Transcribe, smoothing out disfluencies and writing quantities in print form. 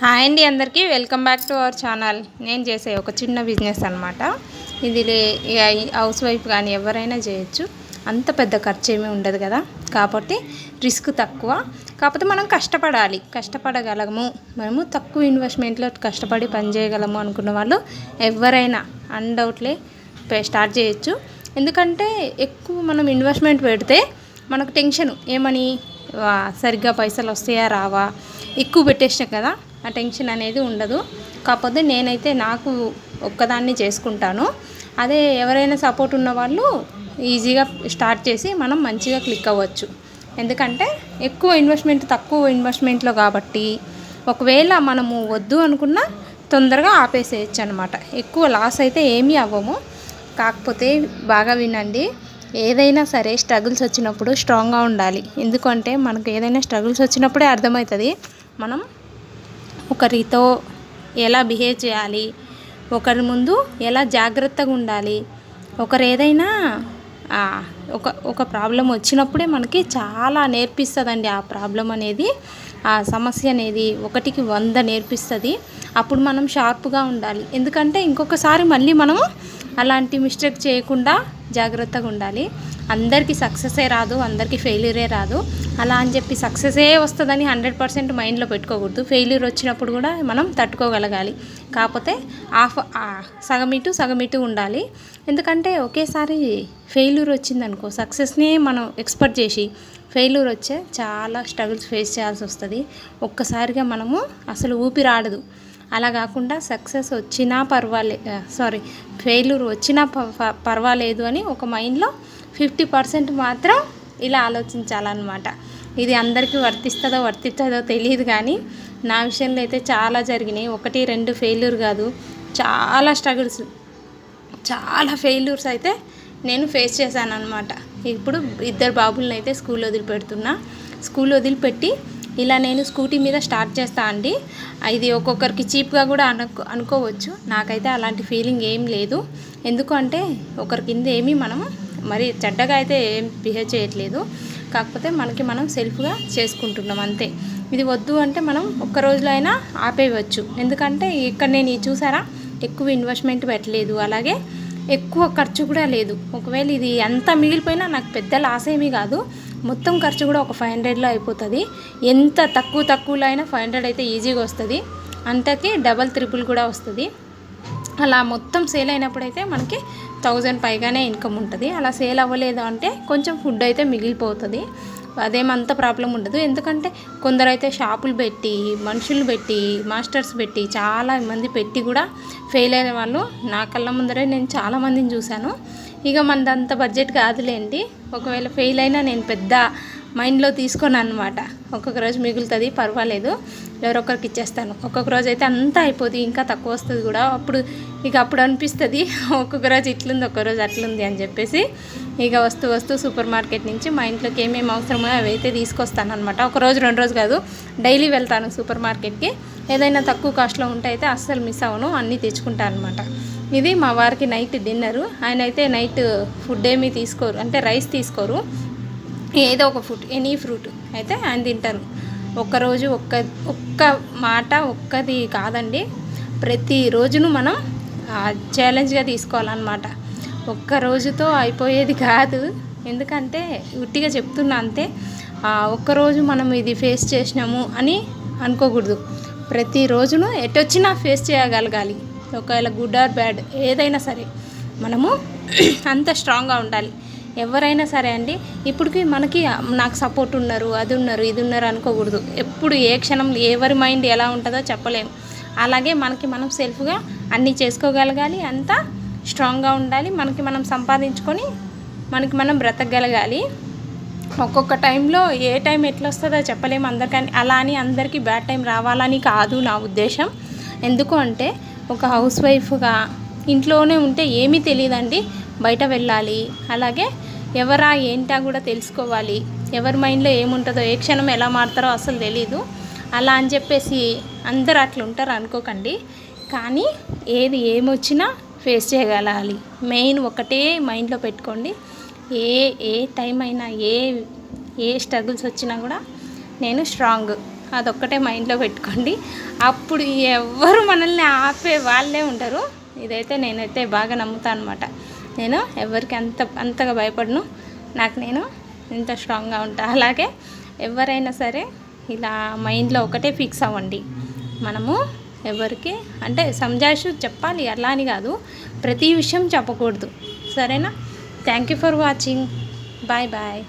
Hi అండి, అందరికీ welcome back to our channel. నేను చేసే ఒక చిన్న బిజినెస్ అనమాట ఇది. హౌస్ వైఫ్ కానీ ఎవరైనా చేయొచ్చు. అంత పెద్ద ఖర్చు ఏమీ ఉండదు కదా, కాబట్టి రిస్క్ తక్కువ. కాకపోతే మనం కష్టపడగలము. మనము తక్కువ ఇన్వెస్ట్మెంట్లో కష్టపడి పని చేయగలము అనుకున్న వాళ్ళు ఎవరైనా అన్డౌట్లీ స్టార్ట్ చేయొచ్చు. ఎందుకంటే ఎక్కువ మనం ఇన్వెస్ట్మెంట్ పెడితే మనకు టెన్షన్, ఏమని సరిగ్గా పైసలు వస్తాయా రావా, ఎక్కువ పెట్టేసినాం కదా, ఆ టెన్షన్ అనేది ఉండదు. కాకపోతే నేనైతే నాకు ఒక్కదాన్ని చేసుకుంటాను. అదే ఎవరైనా సపోర్ట్ ఉన్న వాళ్ళు ఈజీగా స్టార్ట్ చేసి మనం మంచిగా క్లిక్ అవ్వచ్చు. ఎందుకంటే తక్కువ ఇన్వెస్ట్మెంట్లో కాబట్టి ఒకవేళ మనము వద్దు అనుకున్నా తొందరగా ఆపేసేయచ్చు అనమాట. ఎక్కువ లాస్ అయితే ఏమీ అవ్వము. కాకపోతే బాగా వినండి, ఏదైనా సరే స్ట్రగుల్స్ వచ్చినప్పుడు స్ట్రాంగ్గా ఉండాలి. ఎందుకంటే మనకు ఏదైనా స్ట్రగుల్స్ వచ్చినప్పుడే అర్థమవుతుంది మనం ఒకరితో ఎలా బిహేవ్ చేయాలి, ఒకరి ముందు ఎలా జాగ్రత్తగా ఉండాలి. ఒకరు ఏదైనా ఒక ప్రాబ్లం వచ్చినప్పుడే మనకి చాలా నేర్పిస్తుందండి. ఆ ప్రాబ్లం అనేది, ఆ సమస్య అనేది 1కి 100 నేర్పిస్తుంది. అప్పుడు మనం షార్ప్గా ఉండాలి. ఎందుకంటే ఇంకొకసారి మళ్ళీ మనము అలాంటి మిస్టేక్ చేయకుండా జాగ్రత్తగా ఉండాలి. అందరికీ సక్సెసే రాదు, అందరికీ ఫెయిల్యూరే రాదు. అలా అని చెప్పి సక్సెసే వస్తుందని 100% మైండ్లో పెట్టుకోకూడదు. ఫెయిల్యూర్ వచ్చినప్పుడు కూడా మనం తట్టుకోగలగాలి. కాకపోతే సగం ఇటు ఉండాలి. ఎందుకంటే ఒకేసారి ఫెయిల్యూర్ వచ్చిందనుకో, సక్సెస్నే మనం ఎక్స్పెక్ట్ చేసి ఫెయిల్యూర్ వచ్చే చాలా స్ట్రగుల్స్ ఫేస్ చేయాల్సి వస్తుంది. ఒక్కసారిగా మనము అసలు ఊపిరాడదు. అలా కాకుండా సక్సెస్ వచ్చినా ఫెయిల్యూర్ వచ్చినా పర్వాలేదు అని ఒక మైండ్లో 50% మాత్రం ఇలా ఆలోచించాలన్నమాట. ఇది అందరికీ వర్తిస్తుందో తెలియదు, కానీ నా విషయంలో అయితే చాలా జరిగినాయి. 1, 2 ఫెయిల్యూర్ కాదు, చాలా స్ట్రగుల్స్, చాలా ఫెయిల్యూర్స్ అయితే నేను ఫేస్ చేశాను అనమాట. ఇప్పుడు 2 బాబులను అయితే స్కూల్ వదిలిపెట్టి ఇలా నేను స్కూటీ మీద స్టార్ట్ చేస్తా అండి. ఇది ఒక్కొక్కరికి చీప్గా కూడా అనుకోవచ్చు. నాకైతే అలాంటి ఫీలింగ్ ఏం లేదు. ఎందుకంటే ఒకరి కింద ఏమీ మనము మరి చెడ్డగా అయితే ఏం బిహేవ్ చేయట్లేదు. కాకపోతే మనం సెల్ఫ్గా చేసుకుంటున్నాం అంతే. ఇది వద్దు అంటే మనం ఒక్క రోజులో అయినా ఆపేయవచ్చు. ఎందుకంటే ఇక్కడ నేను చూసారా, ఎక్కువ ఇన్వెస్ట్మెంట్ పెట్టలేదు, అలాగే ఎక్కువ ఖర్చు కూడా లేదు. ఒకవేళ ఇది అంతా మిగిలిపోయినా నాకు పెద్ద లాస్ ఏమీ కాదు. మొత్తం ఖర్చు కూడా ఒక 500లో అయిపోతుంది. ఎంత తక్కువలో అయినా 500 అయితే ఈజీగా వస్తుంది. అంతకి డబల్ ట్రిపుల్ కూడా వస్తుంది. అలా మొత్తం సేల్ అయినప్పుడైతే మనకి 1000 పైగానే ఇన్కమ్ ఉంటుంది. అలా సేల్ అవ్వలేదు అంటే కొంచెం ఫుడ్ అయితే మిగిలిపోతుంది. అదేమంత ప్రాబ్లం ఉండదు. ఎందుకంటే కొందరైతే షాపులు పెట్టి, మనుషులు పెట్టి, మాస్టర్స్ పెట్టి, చాలా మంది పెట్టి కూడా ఫెయిల్ అయిన వాళ్ళు నా కళ్ళ ముందరే నేను చాలామందిని చూశాను. ఇక మనదంత బడ్జెట్ కాదులేండి. ఒకవేళ ఫెయిల్ అయినా నేను పెద్ద మైండ్లో తీసుకోను అనమాట. ఒక్కొక్క రోజు మిగులుతుంది, పర్వాలేదు, ఎవరొకరికి ఇచ్చేస్తాను. ఒక్కొక్క రోజు అయితే అంతా అయిపోతుంది, ఇంకా తక్కువ వస్తుంది కూడా. అప్పుడు అనిపిస్తుంది ఒక్కొక్క రోజు ఇట్లుంది, ఒక్కొక్క రోజు అట్లుంది అని చెప్పేసి. ఇక వస్తూ సూపర్ మార్కెట్ నుంచి మా ఇంట్లోకి ఏమేమి అవసరమో అవి అయితే తీసుకొస్తాను అనమాట. ఒక రోజు 2 రోజు కాదు, డైలీ వెళ్తాను సూపర్ మార్కెట్కి. ఏదైనా తక్కువ కాస్ట్లో ఉంటే అయితే అస్సలు మిస్ అవ్వను, అన్నీ తెచ్చుకుంటాను అనమాట. ఇది మా వారికి నైట్ డిన్నరు. ఆయన అయితే నైట్ ఫుడ్ ఏమీ తీసుకోరు, అంటే రైస్ తీసుకోరు, ఏదో ఒక ఫ్రూట్, ఎనీ ఫ్రూట్ అయితే ఆయన తింటారు. ఒక్కరోజు ఒక్క మాట ఒక్కది కాదండి, ప్రతిరోజును మనం ఛాలెంజ్గా తీసుకోవాలన్నమాట. ఒక్క రోజుతో అయిపోయేది కాదు. ఎందుకంటే ఉట్టిగా చెప్తున్నా అంతే. ఒక్కరోజు మనం ఇది ఫేస్ చేసినాము అని అనుకోకూడదు. ప్రతిరోజును ఎటొచ్చినా ఫేస్ చేయగలగాలి. ఒకవేళ గుడ్ ఆర్ బ్యాడ్ ఏదైనా సరే మనము అంత స్ట్రాంగ్గా ఉండాలి. ఎవరైనా సరే అండి, ఇప్పటికి నాకు సపోర్ట్ ఉన్నారు, ఇది ఉన్నారు అనుకోకూడదు. ఎప్పుడు ఏ క్షణం ఎవరి మైండ్ ఎలా ఉంటుందో చెప్పలేము. అలాగే మనం సెల్ఫ్గా అన్నీ చేసుకోగలగాలి, అంతా స్ట్రాంగ్గా ఉండాలి. మనం సంపాదించుకొని మనం బ్రతకగలగాలి. ఒక్కొక్క టైంలో ఏ టైం ఎట్లా వస్తుందో చెప్పలేము అందరికీ. అలా అని అందరికీ బ్యాడ్ టైం రావాలని కాదు నా ఉద్దేశం. ఎందుకు అంటే ఒక హౌస్ వైఫ్గా ఇంట్లోనే ఉంటే ఏమీ తెలియదండి, బయట వెళ్ళాలి. అలాగే ఎవరా ఏంటా కూడా తెలుసుకోవాలి. ఎవరి మైండ్లో ఏముంటుందో, ఏ క్షణం ఎలా మారుతారో అసలు తెలీదు. అలా అని చెప్పేసి అందరు అట్లా ఉంటారు అనుకోకండి. కానీ ఏమొచ్చినా ఫేస్ చేయగలగాలి. మెయిన్ ఒకటే మైండ్లో పెట్టుకోండి. ఏ టైం అయినా ఏ స్ట్రగుల్స్ వచ్చినా కూడా నేను స్ట్రాంగ్, అదొక్కటే మైండ్లో పెట్టుకోండి. అప్పుడు ఎవ్వరు మనల్ని ఆపే వాళ్ళే ఉండరు. ఇదైతే నేనైతే బాగా నమ్ముతాను అనమాట. నేను ఎవరికి అంతగా భయపడను. నేను ఇంత స్ట్రాంగ్గా ఉంటాను. అలాగే ఎవరైనా సరే ఇలా మైండ్లో ఒకటే ఫిక్స్ అవ్వండి. మనము ఎవరికి అంటే సంజాయిషి చెప్పాలి, అలా అని కాదు, ప్రతి విషయం చెప్పకూడదు. సరేనా? Thank you for watching. Bye bye.